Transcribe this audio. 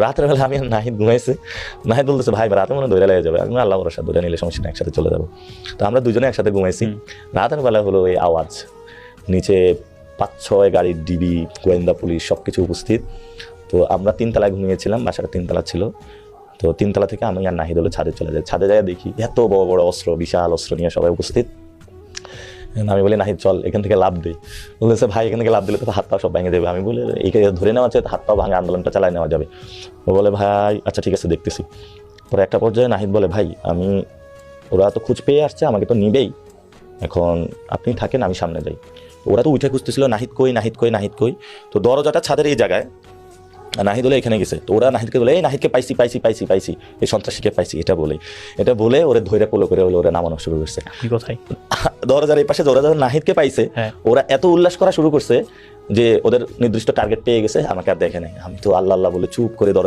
রাতের বেলা আমি আর নাহিদ ঘুমাইছি, নাহিদ বলতেছে ভাই রাতে মনে ধরে লেগে যাবে। আমি আল্লাহ ভরসা ধরে নিলে সমস্যা নেই, একসাথে চলে যাবো। তো আমরা দুজনে একসাথে ঘুমাইছি। রাতের বেলা হলো এই আওয়াজ, নিচে 5-6 গাড়ির ডিবি, গোয়েন্দা পুলিশ সবকিছু উপস্থিত। তো আমরা 3 তলায় ঘুমিয়েছিলাম, বাসাটা 3 তলা ছিল। তো 3 তলা থেকে আমি আর নাহিদ হলো ছাদে চলে যাই। ছাদে যায় দেখি এত বড় বড় অস্ত্র, বিশাল অস্ত্র নিয়ে সবাই উপস্থিত। আমি বলি নাহিদ চল এখান থেকে লাভ দিই। বলেছে ভাই এখান থেকে লাভ দিলে তো হাত পা সব ভেঙে দেবে। আমি বলি এইখানে ধরে নেওয়া আছে, হাত পা ভাঙে আন্দোলনটা চালাই নেওয়া যাবে। ও বলে ভাই আচ্ছা ঠিক আছে দেখতেছি। পরে একটা পর্যায়ে নাহিদ বলে ভাই আমি, ওরা তো খোঁজ পেয়ে আসছে, আমাকে তো নিবেই, এখন আপনি থাকেন আমি সামনে যাই। ওরা তো উঠে খুঁজতেছিল নাহিদ কই নাহিদ কই নাহিদ কই। তো দরজাটা ছাদের এই জায়গায়, নাহিদ হলে এখানে গেছে। তো ওরা নাহিদকে বলে এই নাহিদকে পাইছি পাইছি পাইছি পাইছি, এই সন্ত্রাসীকে পাইছি, এটা বলে ওরা ধৈর্য পোলো করে ওরা নামানো শুরু করছে। কোথায় দরজার এই পাশে ওরা যখন নাহিদকে পাইছে, ওরা এত উল্লাস করা শুরু করছে যে ওদের নির্দিষ্ট টার্গেট পেয়ে গেছে, আমাকে আর দেখে নাই। আমি তো আল্লাহ আল্লাহ বলে চুপ করে দরজা